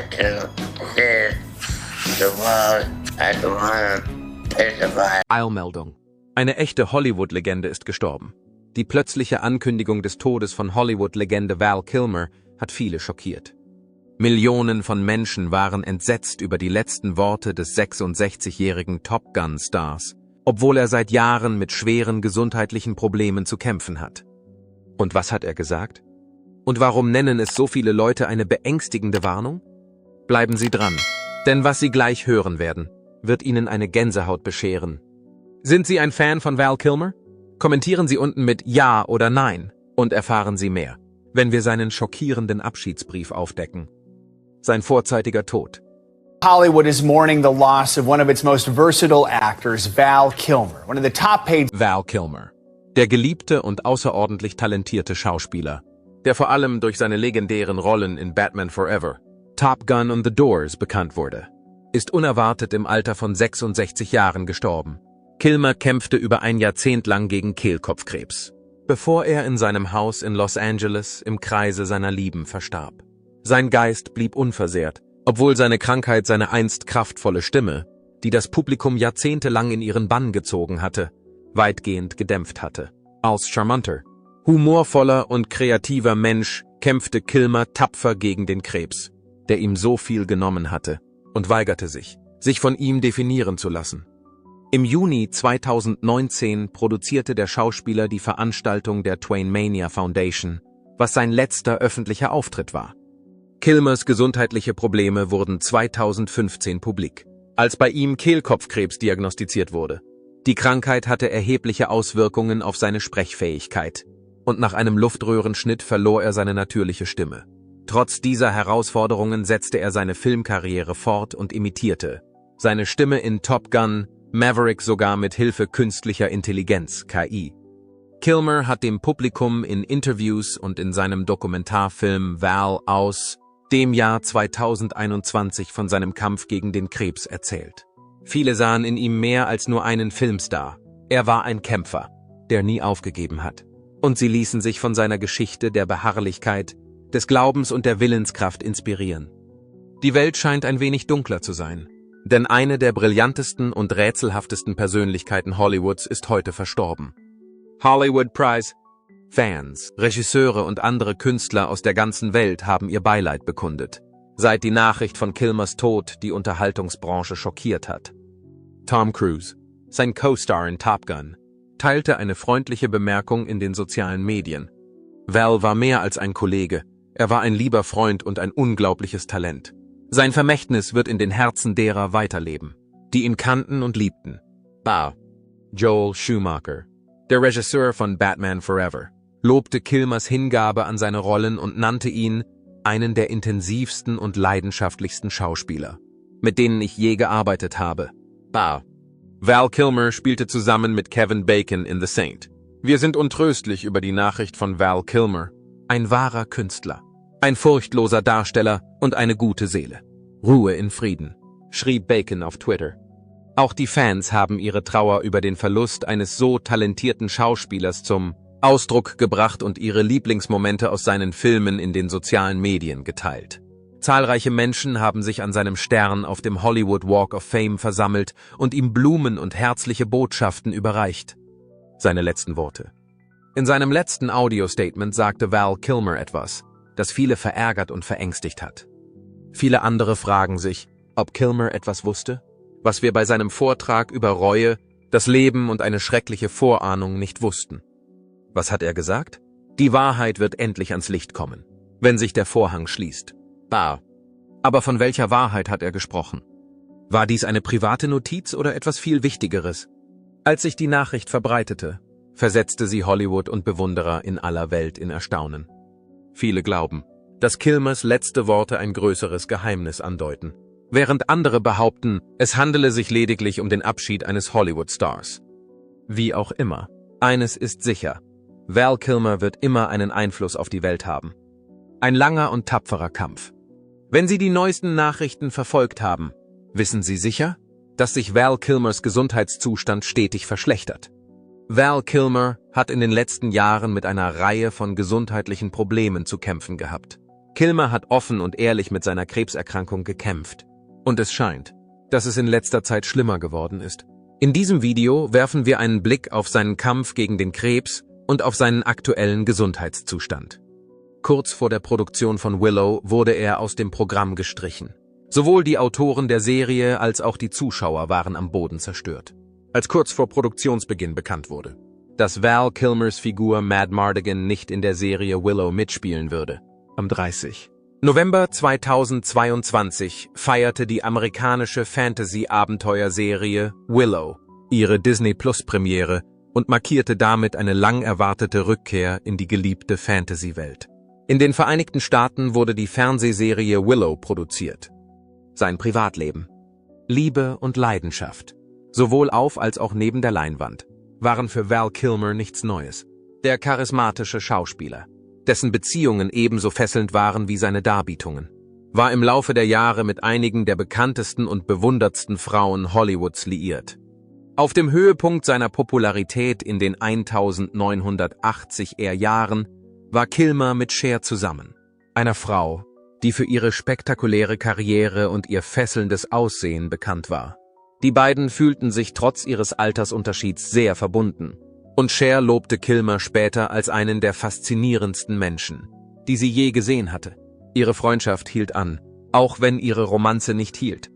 I can see the world. I don't want to pay the price. Eilmeldung. Eine echte Hollywood-Legende ist gestorben. Die plötzliche Ankündigung des Todes von Hollywood-Legende Val Kilmer hat viele schockiert. Millionen von Menschen waren entsetzt über die letzten Worte des 66-jährigen Top Gun-Stars, obwohl er seit Jahren mit schweren gesundheitlichen Problemen zu kämpfen hat. Und was hat er gesagt? Und warum nennen es so viele Leute eine beängstigende Warnung? Bleiben Sie dran, denn was Sie gleich hören werden, wird Ihnen eine Gänsehaut bescheren. Sind Sie ein Fan von Val Kilmer? Kommentieren Sie unten mit Ja oder Nein und erfahren Sie mehr, wenn wir seinen schockierenden Abschiedsbrief aufdecken. Sein vorzeitiger Tod. Hollywood is mourning the loss of one of its most versatile actors, Val Kilmer, one of the top paid. Val Kilmer, der geliebte und außerordentlich talentierte Schauspieler, der vor allem durch seine legendären Rollen in Batman Forever, Top Gun und The Doors bekannt wurde, ist unerwartet im Alter von 66 Jahren gestorben. Kilmer kämpfte über ein Jahrzehnt lang gegen Kehlkopfkrebs, bevor er in seinem Haus in Los Angeles im Kreise seiner Lieben verstarb. Sein Geist blieb unversehrt, obwohl seine Krankheit seine einst kraftvolle Stimme, die das Publikum jahrzehntelang in ihren Bann gezogen hatte, weitgehend gedämpft hatte. Als charmanter, humorvoller und kreativer Mensch kämpfte Kilmer tapfer gegen den Krebs, der ihm so viel genommen hatte, und weigerte sich von ihm definieren zu lassen. Im Juni 2019 produzierte der Schauspieler die Veranstaltung der Twain-Mania Foundation, was sein letzter öffentlicher Auftritt war. Kilmers gesundheitliche Probleme wurden 2015 publik, als bei ihm Kehlkopfkrebs diagnostiziert wurde. Die Krankheit hatte erhebliche Auswirkungen auf seine Sprechfähigkeit, und nach einem Luftröhrenschnitt verlor er seine natürliche Stimme. Trotz dieser Herausforderungen setzte er seine Filmkarriere fort und imitierte seine Stimme in Top Gun, Maverick sogar mit Hilfe künstlicher Intelligenz, KI. Kilmer hat dem Publikum in Interviews und in seinem Dokumentarfilm Val aus dem Jahr 2021 von seinem Kampf gegen den Krebs erzählt. Viele sahen in ihm mehr als nur einen Filmstar. Er war ein Kämpfer, der nie aufgegeben hat. Und sie ließen sich von seiner Geschichte der Beharrlichkeit, des Glaubens und der Willenskraft inspirieren. Die Welt scheint ein wenig dunkler zu sein, denn eine der brillantesten und rätselhaftesten Persönlichkeiten Hollywoods ist heute verstorben. Hollywood Prize. Fans, Regisseure und andere Künstler aus der ganzen Welt haben ihr Beileid bekundet, seit die Nachricht von Kilmers Tod die Unterhaltungsbranche schockiert hat. Tom Cruise, sein Co-Star in Top Gun, teilte eine freundliche Bemerkung in den sozialen Medien. Val war mehr als ein Kollege, er war ein lieber Freund und ein unglaubliches Talent. Sein Vermächtnis wird in den Herzen derer weiterleben, die ihn kannten und liebten. Joel Schumacher, der Regisseur von Batman Forever, lobte Kilmers Hingabe an seine Rollen und nannte ihn einen der intensivsten und leidenschaftlichsten Schauspieler, mit denen ich je gearbeitet habe. Val Kilmer spielte zusammen mit Kevin Bacon in The Saint. Wir sind untröstlich über die Nachricht von Val Kilmer, ein wahrer Künstler, ein furchtloser Darsteller und eine gute Seele. Ruhe in Frieden, schrieb Bacon auf Twitter. Auch die Fans haben ihre Trauer über den Verlust eines so talentierten Schauspielers zum Ausdruck gebracht und ihre Lieblingsmomente aus seinen Filmen in den sozialen Medien geteilt. Zahlreiche Menschen haben sich an seinem Stern auf dem Hollywood Walk of Fame versammelt und ihm Blumen und herzliche Botschaften überreicht. Seine letzten Worte. In seinem letzten Audio-Statement sagte Val Kilmer etwas, das viele verärgert und verängstigt hat. Viele andere fragen sich, ob Kilmer etwas wusste, was wir bei seinem Vortrag über Reue, das Leben und eine schreckliche Vorahnung nicht wussten. Was hat er gesagt? Die Wahrheit wird endlich ans Licht kommen, wenn sich der Vorhang schließt. Aber von welcher Wahrheit hat er gesprochen? War dies eine private Notiz oder etwas viel Wichtigeres? Als sich die Nachricht verbreitete, versetzte sie Hollywood und Bewunderer in aller Welt in Erstaunen. Viele glauben, dass Kilmers letzte Worte ein größeres Geheimnis andeuten, während andere behaupten, es handele sich lediglich um den Abschied eines Hollywood-Stars. Wie auch immer, eines ist sicher: Val Kilmer wird immer einen Einfluss auf die Welt haben. Ein langer und tapferer Kampf. Wenn Sie die neuesten Nachrichten verfolgt haben, wissen Sie sicher, dass sich Val Kilmers Gesundheitszustand stetig verschlechtert. Val Kilmer hat in den letzten Jahren mit einer Reihe von gesundheitlichen Problemen zu kämpfen gehabt. Kilmer hat offen und ehrlich mit seiner Krebserkrankung gekämpft. Und es scheint, dass es in letzter Zeit schlimmer geworden ist. In diesem Video werfen wir einen Blick auf seinen Kampf gegen den Krebs und auf seinen aktuellen Gesundheitszustand. Kurz vor der Produktion von Willow wurde er aus dem Programm gestrichen. Sowohl die Autoren der Serie als auch die Zuschauer waren am Boden zerstört. Als kurz vor Produktionsbeginn bekannt wurde, dass Val Kilmers Figur Mad Mardigan nicht in der Serie Willow mitspielen würde. Am 30. November 2022 feierte die amerikanische Fantasy-Abenteuerserie Willow ihre Disney-Plus-Premiere und markierte damit eine lang erwartete Rückkehr in die geliebte Fantasy-Welt. In den Vereinigten Staaten wurde die Fernsehserie Willow produziert. Sein Privatleben, Liebe und Leidenschaft, sowohl auf als auch neben der Leinwand, waren für Val Kilmer nichts Neues. Der charismatische Schauspieler, dessen Beziehungen ebenso fesselnd waren wie seine Darbietungen, war im Laufe der Jahre mit einigen der bekanntesten und bewundertsten Frauen Hollywoods liiert. Auf dem Höhepunkt seiner Popularität in den 1980er Jahren war Kilmer mit Cher zusammen, einer Frau, die für ihre spektakuläre Karriere und ihr fesselndes Aussehen bekannt war. Die beiden fühlten sich trotz ihres Altersunterschieds sehr verbunden, und Cher lobte Kilmer später als einen der faszinierendsten Menschen, die sie je gesehen hatte. Ihre Freundschaft hielt an, auch wenn ihre Romanze nicht hielt.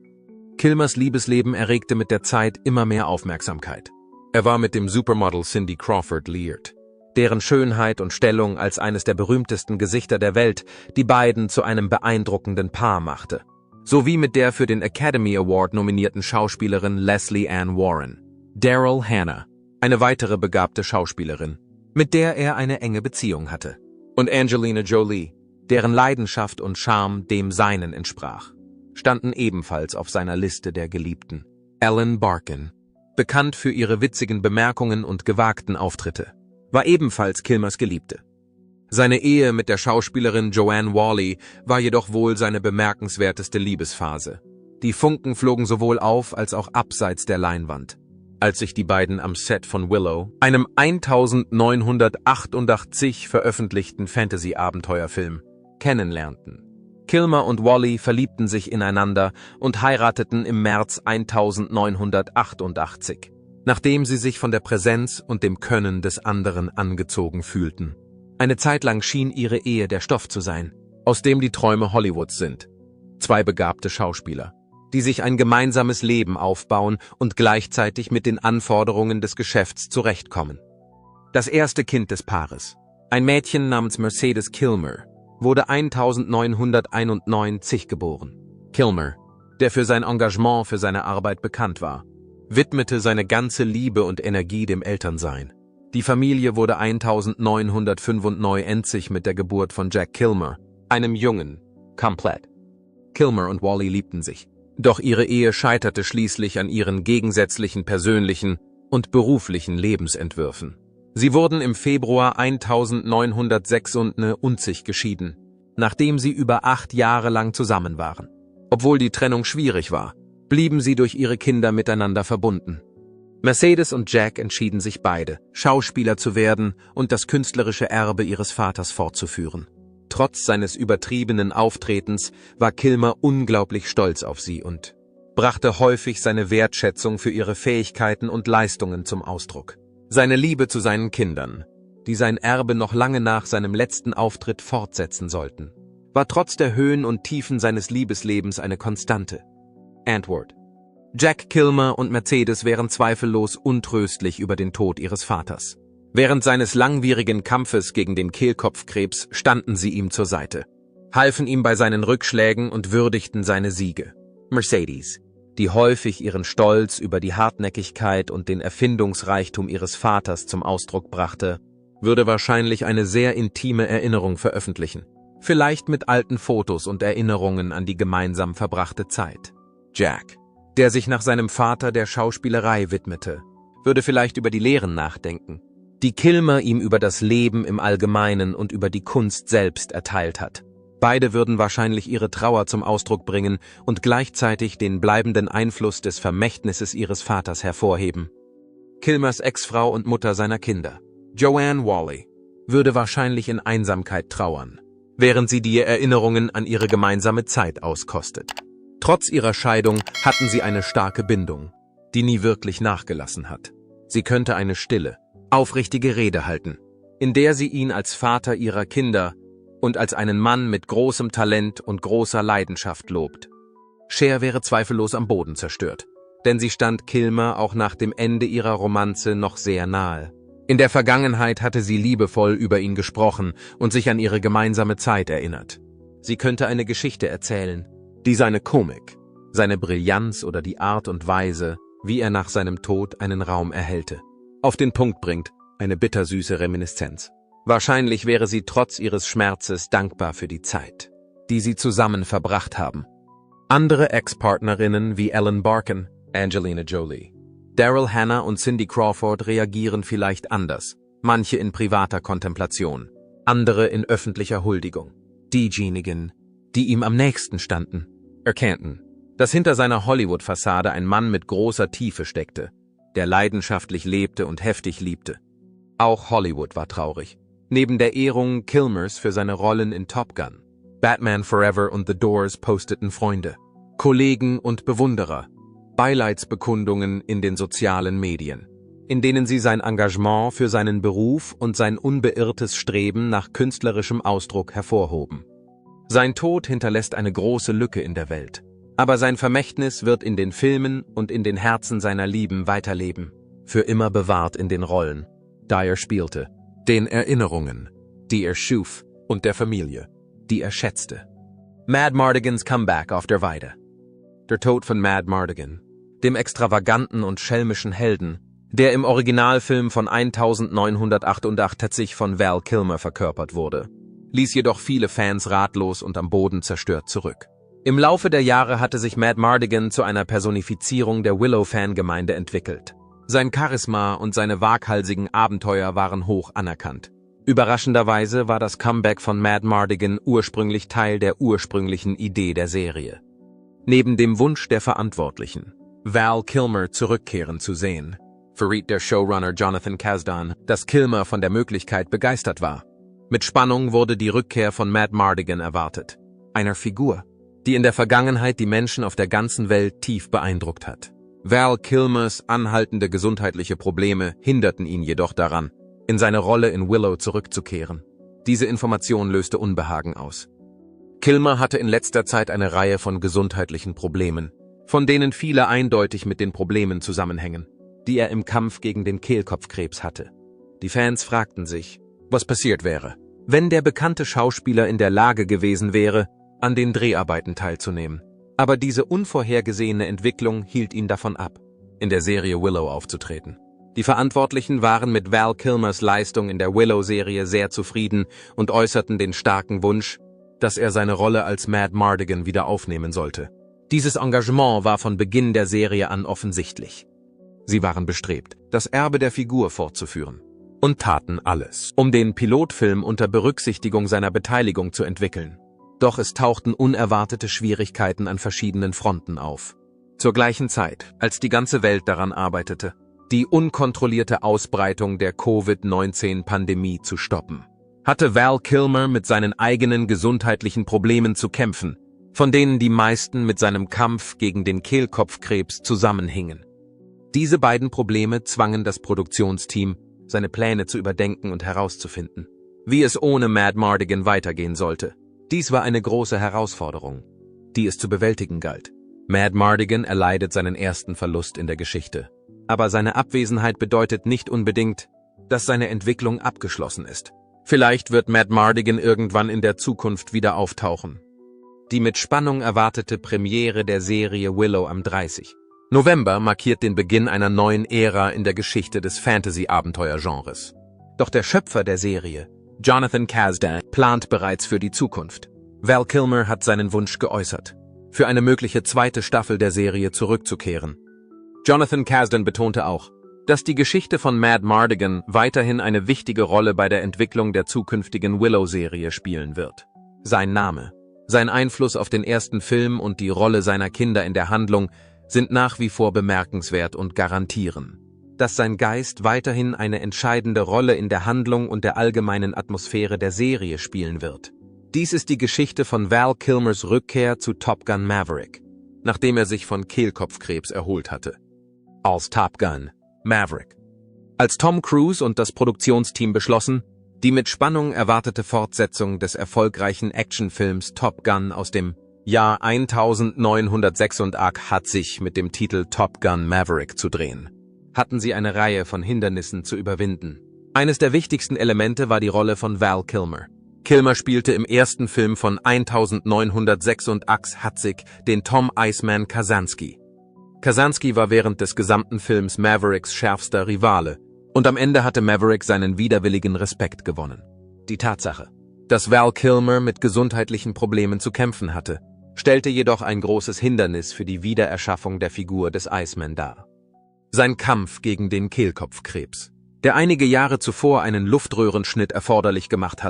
Kilmers Liebesleben erregte mit der Zeit immer mehr Aufmerksamkeit. Er war mit dem Supermodel Cindy Crawford liiert, deren Schönheit und Stellung als eines der berühmtesten Gesichter der Welt die beiden zu einem beeindruckenden Paar machte, sowie mit der für den Academy Award nominierten Schauspielerin Leslie Ann Warren. Daryl Hannah, eine weitere begabte Schauspielerin, mit der er eine enge Beziehung hatte, und Angelina Jolie, deren Leidenschaft und Charme dem seinen entsprach, standen ebenfalls auf seiner Liste der Geliebten. Ellen Barkin, bekannt für ihre witzigen Bemerkungen und gewagten Auftritte, war ebenfalls Kilmers Geliebte. Seine Ehe mit der Schauspielerin Joanne Whalley war jedoch wohl seine bemerkenswerteste Liebesphase. Die Funken flogen sowohl auf als auch abseits der Leinwand, als sich die beiden am Set von Willow, einem 1988 veröffentlichten Fantasy-Abenteuerfilm, kennenlernten. Kilmer und Whalley verliebten sich ineinander und heirateten im März 1988, nachdem sie sich von der Präsenz und dem Können des anderen angezogen fühlten. Eine Zeit lang schien ihre Ehe der Stoff zu sein, aus dem die Träume Hollywoods sind. Zwei begabte Schauspieler, die sich ein gemeinsames Leben aufbauen und gleichzeitig mit den Anforderungen des Geschäfts zurechtkommen. Das erste Kind des Paares, ein Mädchen namens Mercedes Kilmer, wurde 1991 geboren. Kilmer, der für sein Engagement für seine Arbeit bekannt war, widmete seine ganze Liebe und Energie dem Elternsein. Die Familie wurde 1995 mit der Geburt von Jack Kilmer, einem Jungen, komplett. Kilmer und Whalley liebten sich, doch ihre Ehe scheiterte schließlich an ihren gegensätzlichen persönlichen und beruflichen Lebensentwürfen. Sie wurden im Februar 1996 geschieden, nachdem sie über 8 Jahre lang zusammen waren. Obwohl die Trennung schwierig war, blieben sie durch ihre Kinder miteinander verbunden. Mercedes und Jack entschieden sich beide, Schauspieler zu werden und das künstlerische Erbe ihres Vaters fortzuführen. Trotz seines übertriebenen Auftretens war Kilmer unglaublich stolz auf sie und brachte häufig seine Wertschätzung für ihre Fähigkeiten und Leistungen zum Ausdruck. Seine Liebe zu seinen Kindern, die sein Erbe noch lange nach seinem letzten Auftritt fortsetzen sollten, war trotz der Höhen und Tiefen seines Liebeslebens eine Konstante. Antwort: Jack Kilmer und Mercedes wären zweifellos untröstlich über den Tod ihres Vaters. Während seines langwierigen Kampfes gegen den Kehlkopfkrebs standen sie ihm zur Seite, halfen ihm bei seinen Rückschlägen und würdigten seine Siege. Mercedes, die häufig ihren Stolz über die Hartnäckigkeit und den Erfindungsreichtum ihres Vaters zum Ausdruck brachte, würde wahrscheinlich eine sehr intime Erinnerung veröffentlichen, vielleicht mit alten Fotos und Erinnerungen an die gemeinsam verbrachte Zeit. Jack, der sich nach seinem Vater der Schauspielerei widmete, würde vielleicht über die Lehren nachdenken, die Kilmer ihm über das Leben im Allgemeinen und über die Kunst selbst erteilt hat. Beide würden wahrscheinlich ihre Trauer zum Ausdruck bringen und gleichzeitig den bleibenden Einfluss des Vermächtnisses ihres Vaters hervorheben. Kilmers Ex-Frau und Mutter seiner Kinder, Joanne Whalley, würde wahrscheinlich in Einsamkeit trauern, während sie die Erinnerungen an ihre gemeinsame Zeit auskostet. Trotz ihrer Scheidung hatten sie eine starke Bindung, die nie wirklich nachgelassen hat. Sie könnte eine stille, aufrichtige Rede halten, in der sie ihn als Vater ihrer Kinder und als einen Mann mit großem Talent und großer Leidenschaft lobt. Cher wäre zweifellos am Boden zerstört, denn sie stand Kilmer auch nach dem Ende ihrer Romanze noch sehr nahe. In der Vergangenheit hatte sie liebevoll über ihn gesprochen und sich an ihre gemeinsame Zeit erinnert. Sie könnte eine Geschichte erzählen, die seine Komik, seine Brillanz oder die Art und Weise, wie er nach seinem Tod einen Raum erhellte, auf den Punkt bringt, eine bittersüße Reminiszenz. Wahrscheinlich wäre sie trotz ihres Schmerzes dankbar für die Zeit, die sie zusammen verbracht haben. Andere Ex-Partnerinnen wie Ellen Barkin, Angelina Jolie, Daryl Hannah und Cindy Crawford reagieren vielleicht anders, manche in privater Kontemplation, andere in öffentlicher Huldigung. Diejenigen, die ihm am nächsten standen, erkannten, dass hinter seiner Hollywood-Fassade ein Mann mit großer Tiefe steckte, der leidenschaftlich lebte und heftig liebte. Auch Hollywood war traurig. Neben der Ehrung Kilmers für seine Rollen in Top Gun, Batman Forever und The Doors posteten Freunde, Kollegen und Bewunderer Beileidsbekundungen in den sozialen Medien, in denen sie sein Engagement für seinen Beruf und sein unbeirrtes Streben nach künstlerischem Ausdruck hervorhoben. Sein Tod hinterlässt eine große Lücke in der Welt, aber sein Vermächtnis wird in den Filmen und in den Herzen seiner Lieben weiterleben, für immer bewahrt in den Rollen, die er spielte, den Erinnerungen, die er schuf und der Familie, die er schätzte. Madmartigans Comeback auf der Weide. Der Tod von Madmartigan, dem extravaganten und schelmischen Helden, der im Originalfilm von 1988 von Val Kilmer verkörpert wurde, ließ jedoch viele Fans ratlos und am Boden zerstört zurück. Im Laufe der Jahre hatte sich Madmartigan zu einer Personifizierung der Willow-Fangemeinde entwickelt. Sein Charisma und seine waghalsigen Abenteuer waren hoch anerkannt. Überraschenderweise war das Comeback von Madmartigan ursprünglich Teil der ursprünglichen Idee der Serie. Neben dem Wunsch der Verantwortlichen, Val Kilmer zurückkehren zu sehen, verriet der Showrunner Jonathan Kasdan, dass Kilmer von der Möglichkeit begeistert war. Mit Spannung wurde die Rückkehr von Madmartigan erwartet, einer Figur, die in der Vergangenheit die Menschen auf der ganzen Welt tief beeindruckt hat. Val Kilmers anhaltende gesundheitliche Probleme hinderten ihn jedoch daran, in seine Rolle in Willow zurückzukehren. Diese Information löste Unbehagen aus. Kilmer hatte in letzter Zeit eine Reihe von gesundheitlichen Problemen, von denen viele eindeutig mit den Problemen zusammenhängen, die er im Kampf gegen den Kehlkopfkrebs hatte. Die Fans fragten sich, was passiert wäre, wenn der bekannte Schauspieler in der Lage gewesen wäre, an den Dreharbeiten teilzunehmen. Aber diese unvorhergesehene Entwicklung hielt ihn davon ab, in der Serie Willow aufzutreten. Die Verantwortlichen waren mit Val Kilmers Leistung in der Willow-Serie sehr zufrieden und äußerten den starken Wunsch, dass er seine Rolle als Madmartigan wieder aufnehmen sollte. Dieses Engagement war von Beginn der Serie an offensichtlich. Sie waren bestrebt, das Erbe der Figur fortzuführen und taten alles, um den Pilotfilm unter Berücksichtigung seiner Beteiligung zu entwickeln. Doch es tauchten unerwartete Schwierigkeiten an verschiedenen Fronten auf. Zur gleichen Zeit, als die ganze Welt daran arbeitete, die unkontrollierte Ausbreitung der Covid-19-Pandemie zu stoppen, hatte Val Kilmer mit seinen eigenen gesundheitlichen Problemen zu kämpfen, von denen die meisten mit seinem Kampf gegen den Kehlkopfkrebs zusammenhingen. Diese beiden Probleme zwangen das Produktionsteam, seine Pläne zu überdenken und herauszufinden, wie es ohne Madmartigan weitergehen sollte. Dies war eine große Herausforderung, die es zu bewältigen galt. Madmartigan erleidet seinen ersten Verlust in der Geschichte. Aber seine Abwesenheit bedeutet nicht unbedingt, dass seine Entwicklung abgeschlossen ist. Vielleicht wird Madmartigan irgendwann in der Zukunft wieder auftauchen. Die mit Spannung erwartete Premiere der Serie Willow am 30. November markiert den Beginn einer neuen Ära in der Geschichte des Fantasy-Abenteuer-Genres. Doch der Schöpfer der Serie, Jonathan Kasdan, plant bereits für die Zukunft. Val Kilmer hat seinen Wunsch geäußert, für eine mögliche zweite Staffel der Serie zurückzukehren. Jonathan Kasdan betonte auch, dass die Geschichte von Madmartigan weiterhin eine wichtige Rolle bei der Entwicklung der zukünftigen Willow-Serie spielen wird. Sein Name, sein Einfluss auf den ersten Film und die Rolle seiner Kinder in der Handlung sind nach wie vor bemerkenswert und garantieren, dass sein Geist weiterhin eine entscheidende Rolle in der Handlung und der allgemeinen Atmosphäre der Serie spielen wird. Dies ist die Geschichte von Val Kilmers Rückkehr zu Top Gun Maverick, nachdem er sich von Kehlkopfkrebs erholt hatte. Als Top Gun Maverick. Als Tom Cruise und das Produktionsteam beschlossen, die mit Spannung erwartete Fortsetzung des erfolgreichen Actionfilms Top Gun aus dem Jahr 1986 mit dem Titel Top Gun Maverick zu drehen, hatten sie eine Reihe von Hindernissen zu überwinden. Eines der wichtigsten Elemente war die Rolle von Val Kilmer. Kilmer spielte im ersten Film von 1986 den Tom Iceman Kazansky. Kazansky war während des gesamten Films Mavericks schärfster Rivale und am Ende hatte Maverick seinen widerwilligen Respekt gewonnen. Die Tatsache, dass Val Kilmer mit gesundheitlichen Problemen zu kämpfen hatte, stellte jedoch ein großes Hindernis für die Wiedererschaffung der Figur des Iceman dar. Sein Kampf gegen den Kehlkopfkrebs, der einige Jahre zuvor einen Luftröhrenschnitt erforderlich gemacht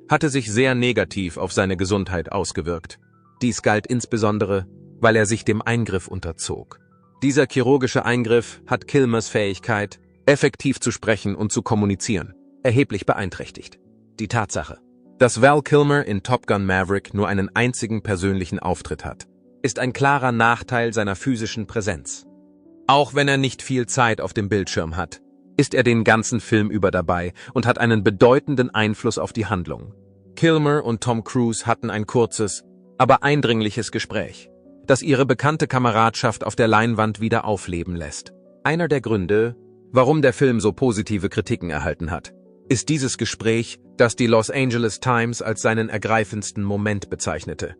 hatte sich sehr negativ auf seine Gesundheit ausgewirkt. Dies galt insbesondere, weil er sich dem Eingriff unterzog. Dieser chirurgische Eingriff hat Kilmers Fähigkeit, effektiv zu sprechen und zu kommunizieren, erheblich beeinträchtigt. Die Tatsache, dass Val Kilmer in Top Gun Maverick nur einen einzigen persönlichen Auftritt hat, ist ein klarer Nachteil seiner physischen Präsenz. Auch wenn er nicht viel Zeit auf dem Bildschirm hat, ist er den ganzen Film über dabei und hat einen bedeutenden Einfluss auf die Handlung. Kilmer und Tom Cruise hatten ein kurzes, aber eindringliches Gespräch, das ihre bekannte Kameradschaft auf der Leinwand wieder aufleben lässt. Einer der Gründe, warum der Film so positive Kritiken erhalten hat, ist dieses Gespräch, das die Los Angeles Times als seinen ergreifendsten Moment bezeichnete.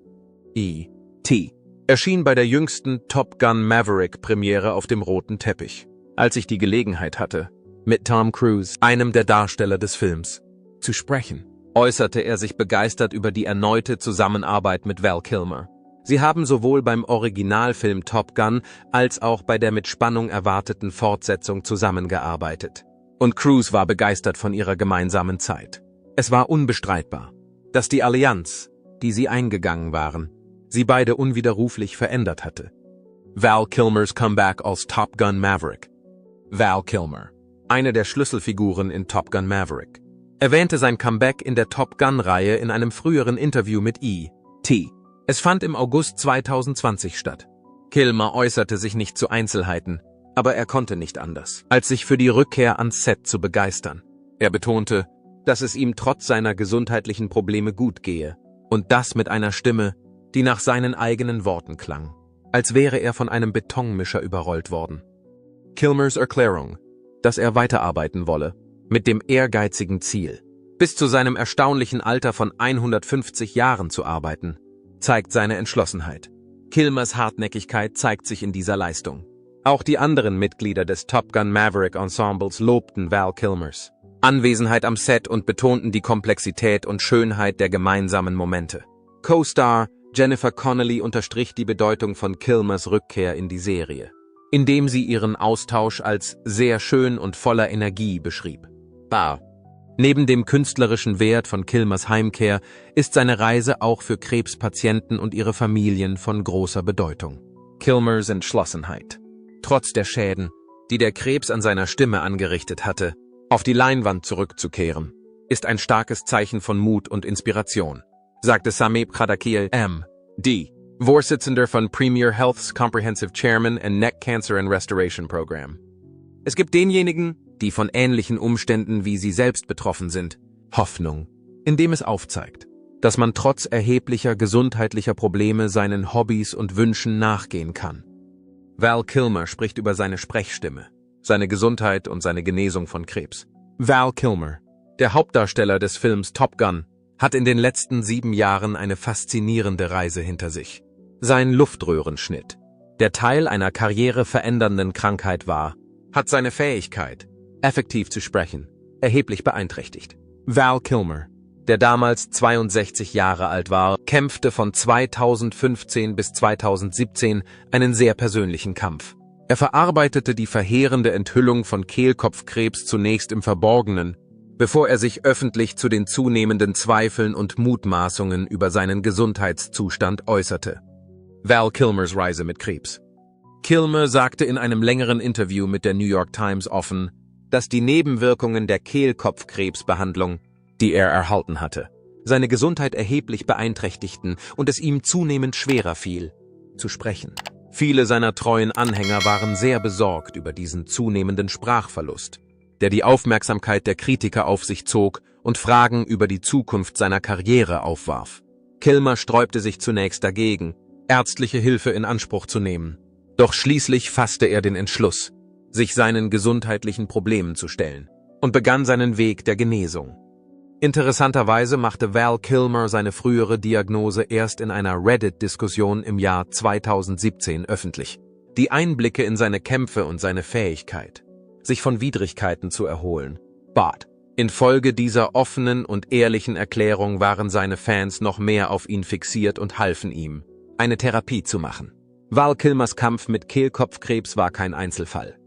E.T. erschien bei der jüngsten Top Gun Maverick Premiere auf dem roten Teppich. Als ich die Gelegenheit hatte, mit Tom Cruise, einem der Darsteller des Films, zu sprechen, äußerte er sich begeistert über die erneute Zusammenarbeit mit Val Kilmer. Sie haben sowohl beim Originalfilm Top Gun als auch bei der mit Spannung erwarteten Fortsetzung zusammengearbeitet. Und Cruise war begeistert von ihrer gemeinsamen Zeit. Es war unbestreitbar, dass die Allianz, die sie eingegangen waren, sie beide unwiderruflich verändert hatte. Val Kilmers Comeback als Top Gun Maverick. Val Kilmer, eine der Schlüsselfiguren in Top Gun Maverick, erwähnte sein Comeback in der Top Gun-Reihe in einem früheren Interview mit E.T. Es fand im August 2020 statt. Kilmer äußerte sich nicht zu Einzelheiten, aber er konnte nicht anders, als sich für die Rückkehr ans Set zu begeistern. Er betonte, dass es ihm trotz seiner gesundheitlichen Probleme gut gehe, und das mit einer Stimme, die nach seinen eigenen Worten klang, als wäre er von einem Betonmischer überrollt worden. Kilmers Erklärung, dass er weiterarbeiten wolle, mit dem ehrgeizigen Ziel, bis zu seinem erstaunlichen Alter von 150 Jahren zu arbeiten, zeigt seine Entschlossenheit. Kilmers Hartnäckigkeit zeigt sich in dieser Leistung. Auch die anderen Mitglieder des Top Gun Maverick Ensembles lobten Val Kilmers Anwesenheit am Set und betonten die Komplexität und Schönheit der gemeinsamen Momente. Co-Star Jennifer Connelly unterstrich die Bedeutung von Kilmers Rückkehr in die Serie, indem sie ihren Austausch als sehr schön und voller Energie beschrieb. Neben dem künstlerischen Wert von Kilmers Heimkehr ist seine Reise auch für Krebspatienten und ihre Familien von großer Bedeutung. Kilmers Entschlossenheit, trotz der Schäden, die der Krebs an seiner Stimme angerichtet hatte, auf die Leinwand zurückzukehren, ist ein starkes Zeichen von Mut und Inspiration, sagte Sameb Khadakiel, M.D., Vorsitzender von Premier Health's Comprehensive Chairman and Neck Cancer and Restoration Program. Es gibt denjenigen, die von ähnlichen Umständen wie sie selbst betroffen sind, Hoffnung, indem es aufzeigt, dass man trotz erheblicher gesundheitlicher Probleme seinen Hobbys und Wünschen nachgehen kann. Val Kilmer spricht über seine Sprechstimme, seine Gesundheit und seine Genesung von Krebs. Val Kilmer, der Hauptdarsteller des Films Top Gun, hat in den letzten 7 Jahren eine faszinierende Reise hinter sich. Sein Luftröhrenschnitt, der Teil einer karriereverändernden Krankheit war, hat seine Fähigkeit, effektiv zu sprechen, erheblich beeinträchtigt. Val Kilmer, der damals 62 Jahre alt war, kämpfte von 2015 bis 2017 einen sehr persönlichen Kampf. Er verarbeitete die verheerende Enthüllung von Kehlkopfkrebs zunächst im Verborgenen, bevor er sich öffentlich zu den zunehmenden Zweifeln und Mutmaßungen über seinen Gesundheitszustand äußerte. Val Kilmers Reise mit Krebs. Kilmer sagte in einem längeren Interview mit der New York Times offen, dass die Nebenwirkungen der Kehlkopfkrebsbehandlung, die er erhalten hatte, seine Gesundheit erheblich beeinträchtigten und es ihm zunehmend schwerer fiel, zu sprechen. Viele seiner treuen Anhänger waren sehr besorgt über diesen zunehmenden Sprachverlust, der die Aufmerksamkeit der Kritiker auf sich zog und Fragen über die Zukunft seiner Karriere aufwarf. Kilmer sträubte sich zunächst dagegen, ärztliche Hilfe in Anspruch zu nehmen. Doch schließlich fasste er den Entschluss, sich seinen gesundheitlichen Problemen zu stellen und begann seinen Weg der Genesung. Interessanterweise machte Val Kilmer seine frühere Diagnose erst in einer Reddit-Diskussion im Jahr 2017 öffentlich. Die Einblicke in seine Kämpfe und seine Fähigkeit, sich von Widrigkeiten zu erholen, bat. Infolge dieser offenen und ehrlichen Erklärung waren seine Fans noch mehr auf ihn fixiert und halfen ihm, eine Therapie zu machen. Val Kilmers Kampf mit Kehlkopfkrebs war kein Einzelfall.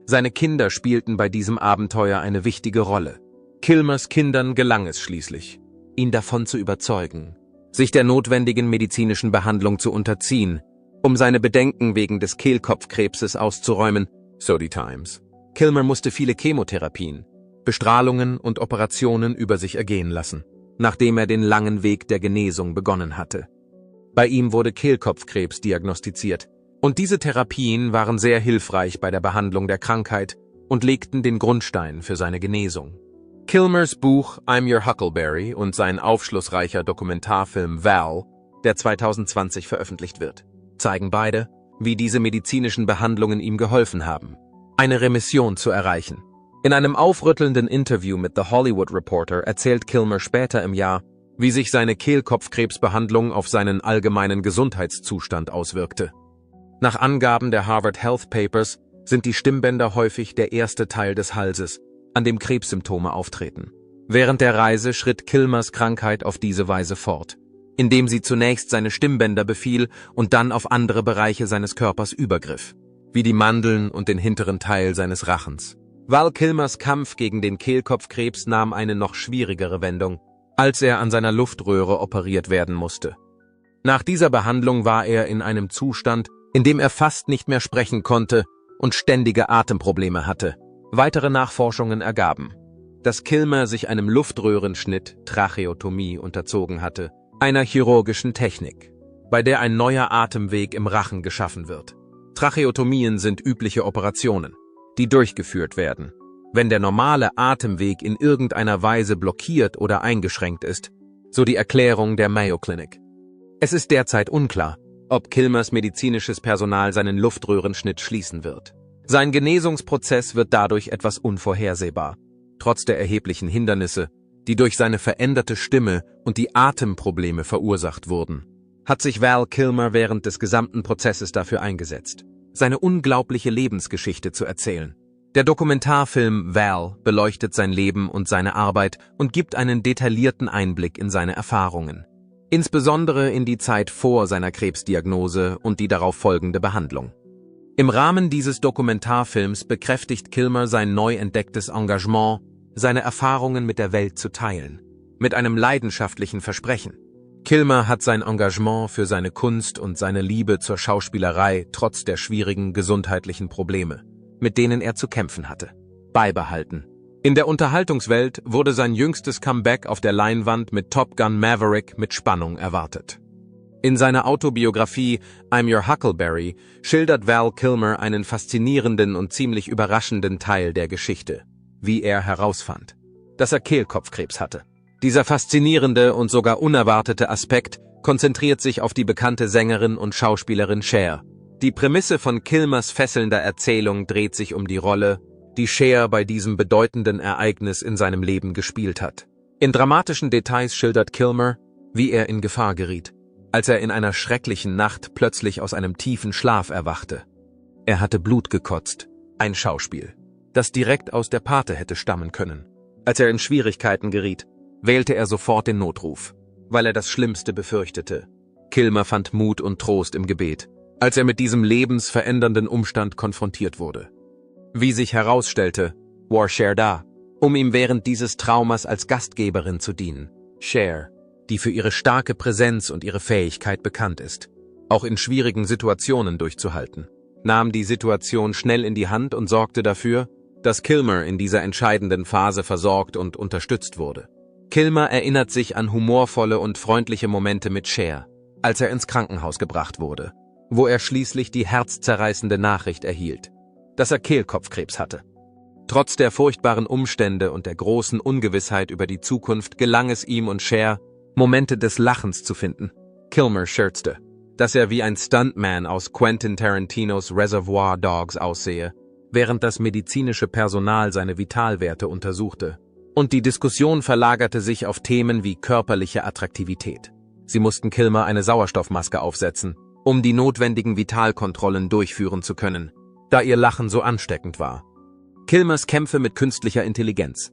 Seine Kinder spielten bei diesem Abenteuer eine wichtige Rolle. Kilmers Kindern gelang es schließlich, ihn davon zu überzeugen, sich der notwendigen medizinischen Behandlung zu unterziehen, um seine Bedenken wegen des Kehlkopfkrebses auszuräumen, so die Times. Kilmer musste viele Chemotherapien, Bestrahlungen und Operationen über sich ergehen lassen, nachdem er den langen Weg der Genesung begonnen hatte. Bei ihm wurde Kehlkopfkrebs diagnostiziert, und diese Therapien waren sehr hilfreich bei der Behandlung der Krankheit und legten den Grundstein für seine Genesung. Kilmers Buch I'm Your Huckleberry und sein aufschlussreicher Dokumentarfilm Val, der 2020 veröffentlicht wird, zeigen beide, wie diese medizinischen Behandlungen ihm geholfen haben, eine Remission zu erreichen. In einem aufrüttelnden Interview mit The Hollywood Reporter erzählt Kilmer später im Jahr, wie sich seine Kehlkopfkrebsbehandlung auf seinen allgemeinen Gesundheitszustand auswirkte. Nach Angaben der Harvard Health Papers sind die Stimmbänder häufig der erste Teil des Halses, an dem Krebssymptome auftreten. Während der Reise schritt Kilmers Krankheit auf diese Weise fort, indem sie zunächst seine Stimmbänder befiel und dann auf andere Bereiche seines Körpers übergriff, wie die Mandeln und den hinteren Teil seines Rachens. Val Kilmers Kampf gegen den Kehlkopfkrebs nahm eine noch schwierigere Wendung, als er an seiner Luftröhre operiert werden musste. Nach dieser Behandlung war er in einem Zustand, in dem er fast nicht mehr sprechen konnte und ständige Atemprobleme hatte. Weitere Nachforschungen ergaben, dass Kilmer sich einem Luftröhrenschnitt, Tracheotomie, unterzogen hatte, einer chirurgischen Technik, bei der ein neuer Atemweg im Rachen geschaffen wird. Tracheotomien sind übliche Operationen, die durchgeführt werden, wenn der normale Atemweg in irgendeiner Weise blockiert oder eingeschränkt ist, so die Erklärung der Mayo Clinic. Es ist derzeit unklar, ob Kilmers medizinisches Personal seinen Luftröhrenschnitt schließen wird. Sein Genesungsprozess wird dadurch etwas unvorhersehbar. Trotz der erheblichen Hindernisse, die durch seine veränderte Stimme und die Atemprobleme verursacht wurden, hat sich Val Kilmer während des gesamten Prozesses dafür eingesetzt, seine unglaubliche Lebensgeschichte zu erzählen. Der Dokumentarfilm Val beleuchtet sein Leben und seine Arbeit und gibt einen detaillierten Einblick in seine Erfahrungen, insbesondere in die Zeit vor seiner Krebsdiagnose und die darauf folgende Behandlung. Im Rahmen dieses Dokumentarfilms bekräftigt Kilmer sein neu entdecktes Engagement, seine Erfahrungen mit der Welt zu teilen, mit einem leidenschaftlichen Versprechen. Kilmer hat sein Engagement für seine Kunst und seine Liebe zur Schauspielerei trotz der schwierigen gesundheitlichen Probleme, mit denen er zu kämpfen hatte, beibehalten. In der Unterhaltungswelt wurde sein jüngstes Comeback auf der Leinwand mit Top Gun Maverick mit Spannung erwartet. In seiner Autobiografie I'm Your Huckleberry schildert Val Kilmer einen faszinierenden und ziemlich überraschenden Teil der Geschichte, wie er herausfand, dass er Kehlkopfkrebs hatte. Dieser faszinierende und sogar unerwartete Aspekt konzentriert sich auf die bekannte Sängerin und Schauspielerin Cher. Die Prämisse von Kilmers fesselnder Erzählung dreht sich um die Rolle, die Cher bei diesem bedeutenden Ereignis in seinem Leben gespielt hat. In dramatischen Details schildert Kilmer, wie er in Gefahr geriet, als er in einer schrecklichen Nacht plötzlich aus einem tiefen Schlaf erwachte. Er hatte Blut gekotzt, ein Schauspiel, das direkt aus der Pate hätte stammen können. Als er in Schwierigkeiten geriet, wählte er sofort den Notruf, weil er das Schlimmste befürchtete. Kilmer fand Mut und Trost im Gebet, als er mit diesem lebensverändernden Umstand konfrontiert wurde. Wie sich herausstellte, war Cher da, um ihm während dieses Traumas als Gastgeberin zu dienen. Cher, die für ihre starke Präsenz und ihre Fähigkeit bekannt ist, auch in schwierigen Situationen durchzuhalten, nahm die Situation schnell in die Hand und sorgte dafür, dass Kilmer in dieser entscheidenden Phase versorgt und unterstützt wurde. Kilmer erinnert sich an humorvolle und freundliche Momente mit Cher, als er ins Krankenhaus gebracht wurde, wo er schließlich die herzzerreißende Nachricht erhielt, dass er Kehlkopfkrebs hatte. Trotz der furchtbaren Umstände und der großen Ungewissheit über die Zukunft gelang es ihm und Cher, Momente des Lachens zu finden. Kilmer scherzte, dass er wie ein Stuntman aus Quentin Tarantinos Reservoir Dogs aussehe, während das medizinische Personal seine Vitalwerte untersuchte. Und die Diskussion verlagerte sich auf Themen wie körperliche Attraktivität. Sie mussten Kilmer eine Sauerstoffmaske aufsetzen, um die notwendigen Vitalkontrollen durchführen zu können, da ihr Lachen so ansteckend war. Kilmers Kämpfe mit künstlicher Intelligenz.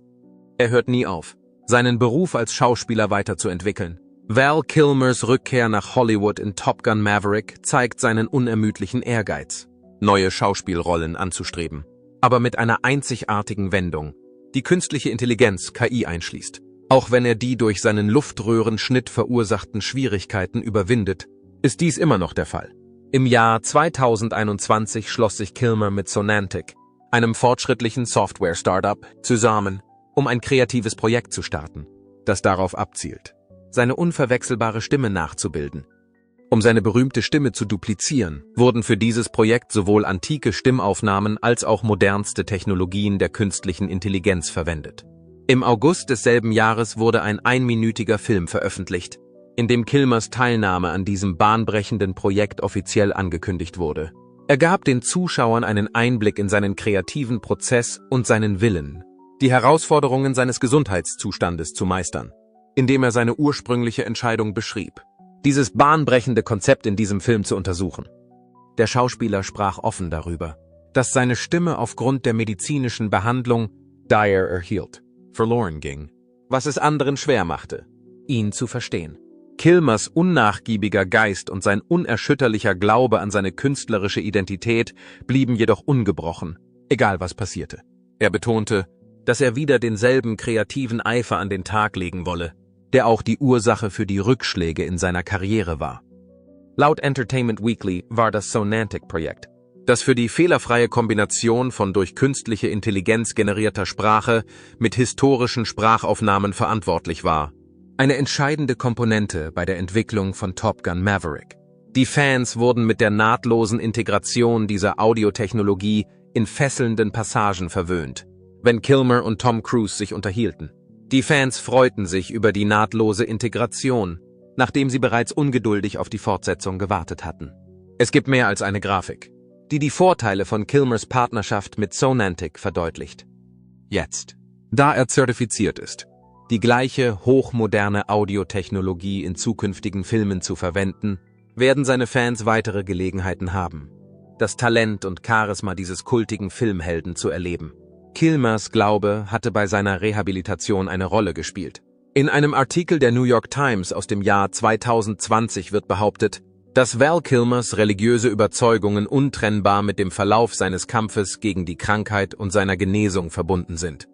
Er hört nie auf, seinen Beruf als Schauspieler weiterzuentwickeln. Val Kilmers Rückkehr nach Hollywood in Top Gun Maverick zeigt seinen unermüdlichen Ehrgeiz, neue Schauspielrollen anzustreben, aber mit einer einzigartigen Wendung, die künstliche Intelligenz KI einschließt. Auch wenn er die durch seinen Luftröhrenschnitt verursachten Schwierigkeiten überwindet, ist dies immer noch der Fall. Im Jahr 2021 schloss sich Kilmer mit Sonantic, einem fortschrittlichen Software-Startup, zusammen, um ein kreatives Projekt zu starten, das darauf abzielt, seine unverwechselbare Stimme nachzubilden. Um seine berühmte Stimme zu duplizieren, wurden für dieses Projekt sowohl antike Stimmaufnahmen als auch modernste Technologien der künstlichen Intelligenz verwendet. Im August desselben Jahres wurde ein einminütiger Film veröffentlicht, in dem Kilmers Teilnahme an diesem bahnbrechenden Projekt offiziell angekündigt wurde. Er gab den Zuschauern einen Einblick in seinen kreativen Prozess und seinen Willen, die Herausforderungen seines Gesundheitszustandes zu meistern, indem er seine ursprüngliche Entscheidung beschrieb, dieses bahnbrechende Konzept in diesem Film zu untersuchen. Der Schauspieler sprach offen darüber, dass seine Stimme aufgrund der medizinischen Behandlung, die er erhielt, verloren ging, was es anderen schwer machte, ihn zu verstehen. Kilmers unnachgiebiger Geist und sein unerschütterlicher Glaube an seine künstlerische Identität blieben jedoch ungebrochen, egal was passierte. Er betonte, dass er wieder denselben kreativen Eifer an den Tag legen wolle, der auch die Ursache für die Rückschläge in seiner Karriere war. Laut Entertainment Weekly war das Sonantic-Projekt, das für die fehlerfreie Kombination von durch künstliche Intelligenz generierter Sprache mit historischen Sprachaufnahmen verantwortlich war, eine entscheidende Komponente bei der Entwicklung von Top Gun Maverick. Die Fans wurden mit der nahtlosen Integration dieser Audiotechnologie in fesselnden Passagen verwöhnt, wenn Kilmer und Tom Cruise sich unterhielten. Die Fans freuten sich über die nahtlose Integration, nachdem sie bereits ungeduldig auf die Fortsetzung gewartet hatten. Es gibt mehr als eine Grafik, die die Vorteile von Kilmers Partnerschaft mit Sonantic verdeutlicht. Jetzt, da er zertifiziert ist, die gleiche hochmoderne Audiotechnologie in zukünftigen Filmen zu verwenden, werden seine Fans weitere Gelegenheiten haben, das Talent und Charisma dieses kultigen Filmhelden zu erleben. Kilmers Glaube hatte bei seiner Rehabilitation eine Rolle gespielt. In einem Artikel der New York Times aus dem Jahr 2020 wird behauptet, dass Val Kilmers religiöse Überzeugungen untrennbar mit dem Verlauf seines Kampfes gegen die Krankheit und seiner Genesung verbunden sind.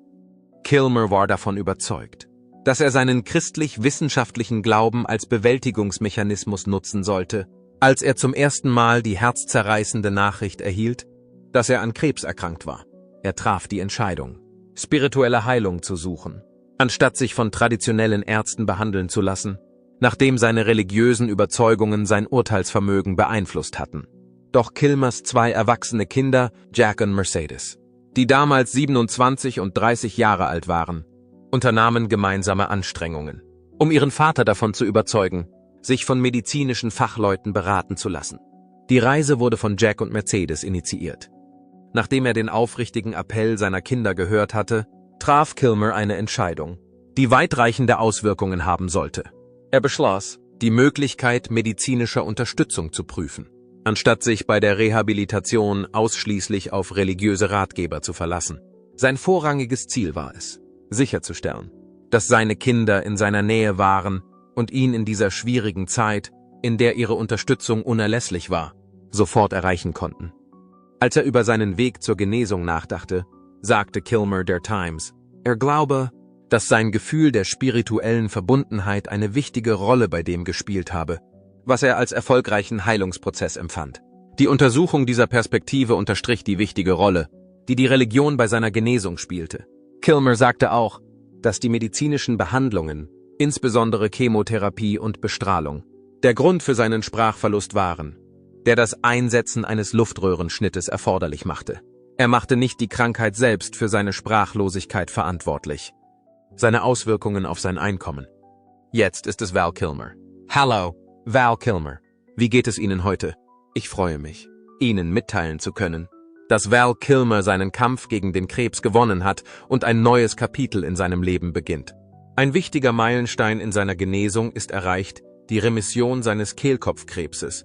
Kilmer war davon überzeugt, dass er seinen christlich-wissenschaftlichen Glauben als Bewältigungsmechanismus nutzen sollte, als er zum ersten Mal die herzzerreißende Nachricht erhielt, dass er an Krebs erkrankt war. Er traf die Entscheidung, spirituelle Heilung zu suchen, anstatt sich von traditionellen Ärzten behandeln zu lassen, nachdem seine religiösen Überzeugungen sein Urteilsvermögen beeinflusst hatten. Doch Kilmers 2 erwachsene Kinder, Jack und Mercedes, die damals 27 und 30 Jahre alt waren, unternahmen gemeinsame Anstrengungen, um ihren Vater davon zu überzeugen, sich von medizinischen Fachleuten beraten zu lassen. Die Reise wurde von Jack und Mercedes initiiert. Nachdem er den aufrichtigen Appell seiner Kinder gehört hatte, traf Kilmer eine Entscheidung, die weitreichende Auswirkungen haben sollte. Er beschloss, die Möglichkeit medizinischer Unterstützung zu prüfen, anstatt sich bei der Rehabilitation ausschließlich auf religiöse Ratgeber zu verlassen. Sein vorrangiges Ziel war es, sicherzustellen, dass seine Kinder in seiner Nähe waren und ihn in dieser schwierigen Zeit, in der ihre Unterstützung unerlässlich war, sofort erreichen konnten. Als er über seinen Weg zur Genesung nachdachte, sagte Kilmer der Times, er glaube, dass sein Gefühl der spirituellen Verbundenheit eine wichtige Rolle bei dem gespielt habe, was er als erfolgreichen Heilungsprozess empfand. Die Untersuchung dieser Perspektive unterstrich die wichtige Rolle, die die Religion bei seiner Genesung spielte. Kilmer sagte auch, dass die medizinischen Behandlungen, insbesondere Chemotherapie und Bestrahlung, der Grund für seinen Sprachverlust waren, der das Einsetzen eines Luftröhrenschnittes erforderlich machte. Er machte nicht die Krankheit selbst für seine Sprachlosigkeit verantwortlich. Seine Auswirkungen auf sein Einkommen. Jetzt ist es Val Kilmer. Hallo, Val Kilmer. Wie geht es Ihnen heute? Ich freue mich, Ihnen mitteilen zu können, dass Val Kilmer seinen Kampf gegen den Krebs gewonnen hat und ein neues Kapitel in seinem Leben beginnt. Ein wichtiger Meilenstein in seiner Genesung ist erreicht, die Remission seines Kehlkopfkrebses.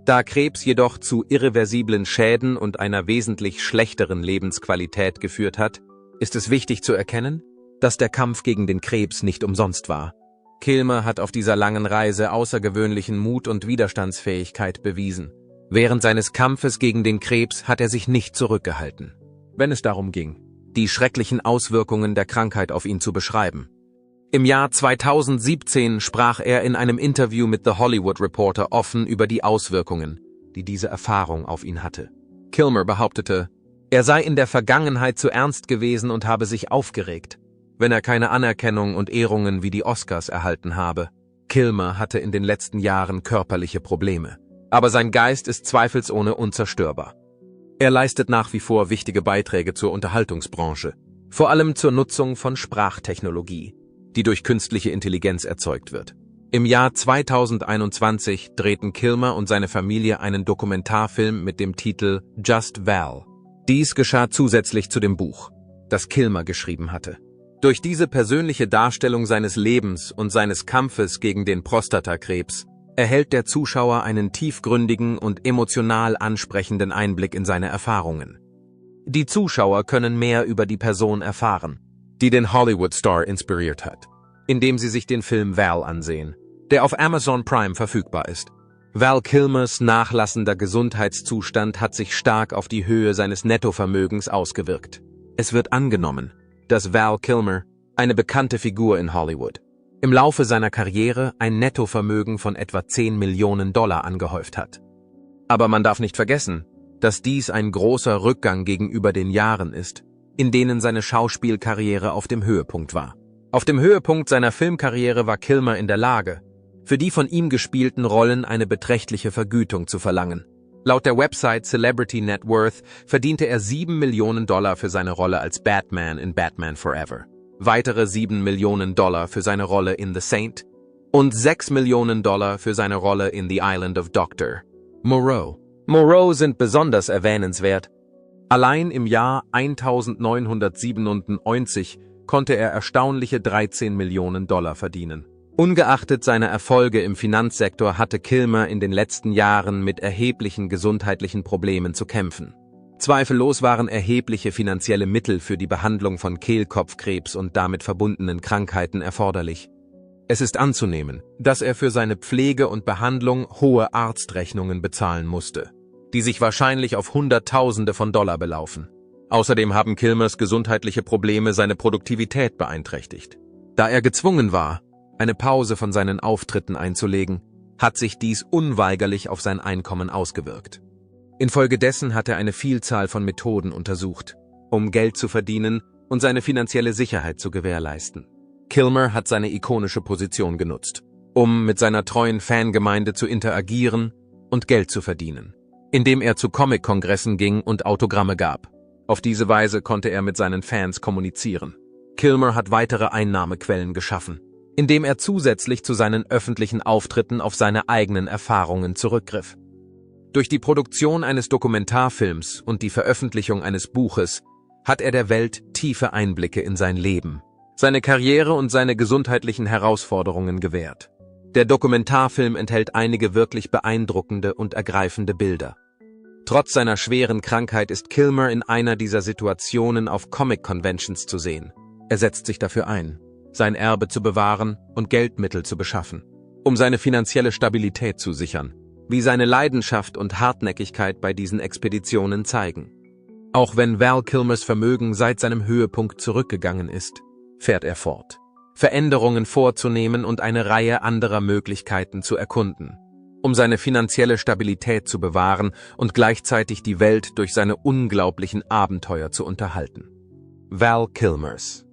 Da Krebs jedoch zu irreversiblen Schäden und einer wesentlich schlechteren Lebensqualität geführt hat, ist es wichtig zu erkennen, dass der Kampf gegen den Krebs nicht umsonst war. Kilmer hat auf dieser langen Reise außergewöhnlichen Mut und Widerstandsfähigkeit bewiesen. Während seines Kampfes gegen den Krebs hat er sich nicht zurückgehalten, wenn es darum ging, die schrecklichen Auswirkungen der Krankheit auf ihn zu beschreiben. Im Jahr 2017 sprach er in einem Interview mit The Hollywood Reporter offen über die Auswirkungen, die diese Erfahrung auf ihn hatte. Kilmer behauptete, er sei in der Vergangenheit zu ernst gewesen und habe sich aufgeregt, wenn er keine Anerkennung und Ehrungen wie die Oscars erhalten habe. Kilmer hatte in den letzten Jahren körperliche Probleme, aber sein Geist ist zweifelsohne unzerstörbar. Er leistet nach wie vor wichtige Beiträge zur Unterhaltungsbranche, vor allem zur Nutzung von Sprachtechnologie, die durch künstliche Intelligenz erzeugt wird. Im Jahr 2021 drehten Kilmer und seine Familie einen Dokumentarfilm mit dem Titel Just Val. Dies geschah zusätzlich zu dem Buch, das Kilmer geschrieben hatte. Durch diese persönliche Darstellung seines Lebens und seines Kampfes gegen den Prostatakrebs erhält der Zuschauer einen tiefgründigen und emotional ansprechenden Einblick in seine Erfahrungen. Die Zuschauer können mehr über die Person erfahren, die den Hollywood-Star inspiriert hat, indem sie sich den Film Val ansehen, der auf Amazon Prime verfügbar ist. Val Kilmers nachlassender Gesundheitszustand hat sich stark auf die Höhe seines Nettovermögens ausgewirkt. Es wird angenommen, dass Val Kilmer, eine bekannte Figur in Hollywood, im Laufe seiner Karriere ein Nettovermögen von etwa 10 Millionen Dollar angehäuft hat. Aber man darf nicht vergessen, dass dies ein großer Rückgang gegenüber den Jahren ist, in denen seine Schauspielkarriere auf dem Höhepunkt war. Auf dem Höhepunkt seiner Filmkarriere war Kilmer in der Lage, für die von ihm gespielten Rollen eine beträchtliche Vergütung zu verlangen. Laut der Website Celebrity Net Worth verdiente er 7 Millionen Dollar für seine Rolle als Batman in Batman Forever, weitere 7 Millionen Dollar für seine Rolle in The Saint und 6 Millionen Dollar für seine Rolle in The Island of Dr. Moreau. Moreau sind besonders erwähnenswert. Allein im Jahr 1997 konnte er erstaunliche 13 Millionen Dollar verdienen. Ungeachtet seiner Erfolge im Finanzsektor hatte Kilmer in den letzten Jahren mit erheblichen gesundheitlichen Problemen zu kämpfen. Zweifellos waren erhebliche finanzielle Mittel für die Behandlung von Kehlkopfkrebs und damit verbundenen Krankheiten erforderlich. Es ist anzunehmen, dass er für seine Pflege und Behandlung hohe Arztrechnungen bezahlen musste, die sich wahrscheinlich auf Hunderttausende von Dollar belaufen. Außerdem haben Kilmers gesundheitliche Probleme seine Produktivität beeinträchtigt. Da er gezwungen war, eine Pause von seinen Auftritten einzulegen, hat sich dies unweigerlich auf sein Einkommen ausgewirkt. Infolgedessen hat er eine Vielzahl von Methoden untersucht, um Geld zu verdienen und seine finanzielle Sicherheit zu gewährleisten. Kilmer hat seine ikonische Position genutzt, um mit seiner treuen Fangemeinde zu interagieren und Geld zu verdienen, indem er zu Comic-Kongressen ging und Autogramme gab. Auf diese Weise konnte er mit seinen Fans kommunizieren. Kilmer hat weitere Einnahmequellen geschaffen, indem er zusätzlich zu seinen öffentlichen Auftritten auf seine eigenen Erfahrungen zurückgriff. Durch die Produktion eines Dokumentarfilms und die Veröffentlichung eines Buches hat er der Welt tiefe Einblicke in sein Leben, seine Karriere und seine gesundheitlichen Herausforderungen gewährt. Der Dokumentarfilm enthält einige wirklich beeindruckende und ergreifende Bilder. Trotz seiner schweren Krankheit ist Kilmer in einer dieser Situationen auf Comic-Conventions zu sehen. Er setzt sich dafür ein, sein Erbe zu bewahren und Geldmittel zu beschaffen, um seine finanzielle Stabilität zu sichern, wie seine Leidenschaft und Hartnäckigkeit bei diesen Expeditionen zeigen. Auch wenn Val Kilmers Vermögen seit seinem Höhepunkt zurückgegangen ist, fährt er fort, Veränderungen vorzunehmen und eine Reihe anderer Möglichkeiten zu erkunden, um seine finanzielle Stabilität zu bewahren und gleichzeitig die Welt durch seine unglaublichen Abenteuer zu unterhalten. Val Kilmers.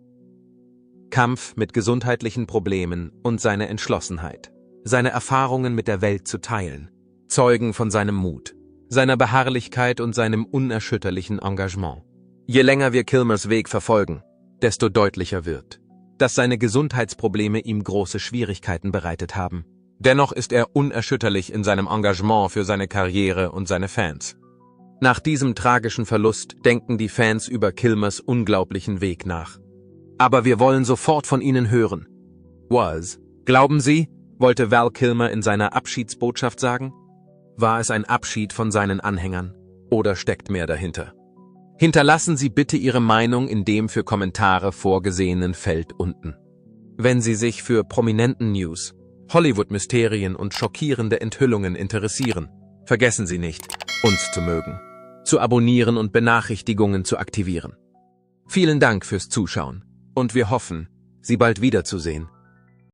Kampf mit gesundheitlichen Problemen und seine Entschlossenheit, seine Erfahrungen mit der Welt zu teilen, zeugen von seinem Mut, seiner Beharrlichkeit und seinem unerschütterlichen Engagement. Je länger wir Kilmers Weg verfolgen, desto deutlicher wird, dass seine Gesundheitsprobleme ihm große Schwierigkeiten bereitet haben. Dennoch ist er unerschütterlich in seinem Engagement für seine Karriere und seine Fans. Nach diesem tragischen Verlust denken die Fans über Kilmers unglaublichen Weg nach. Aber wir wollen sofort von Ihnen hören. Glauben Sie, wollte Val Kilmer in seiner Abschiedsbotschaft sagen? War es ein Abschied von seinen Anhängern? Oder steckt mehr dahinter? Hinterlassen Sie bitte Ihre Meinung in dem für Kommentare vorgesehenen Feld unten. Wenn Sie sich für prominenten News, Hollywood-Mysterien und schockierende Enthüllungen interessieren, vergessen Sie nicht, uns zu mögen, zu abonnieren und Benachrichtigungen zu aktivieren. Vielen Dank fürs Zuschauen und wir hoffen, Sie bald wiederzusehen.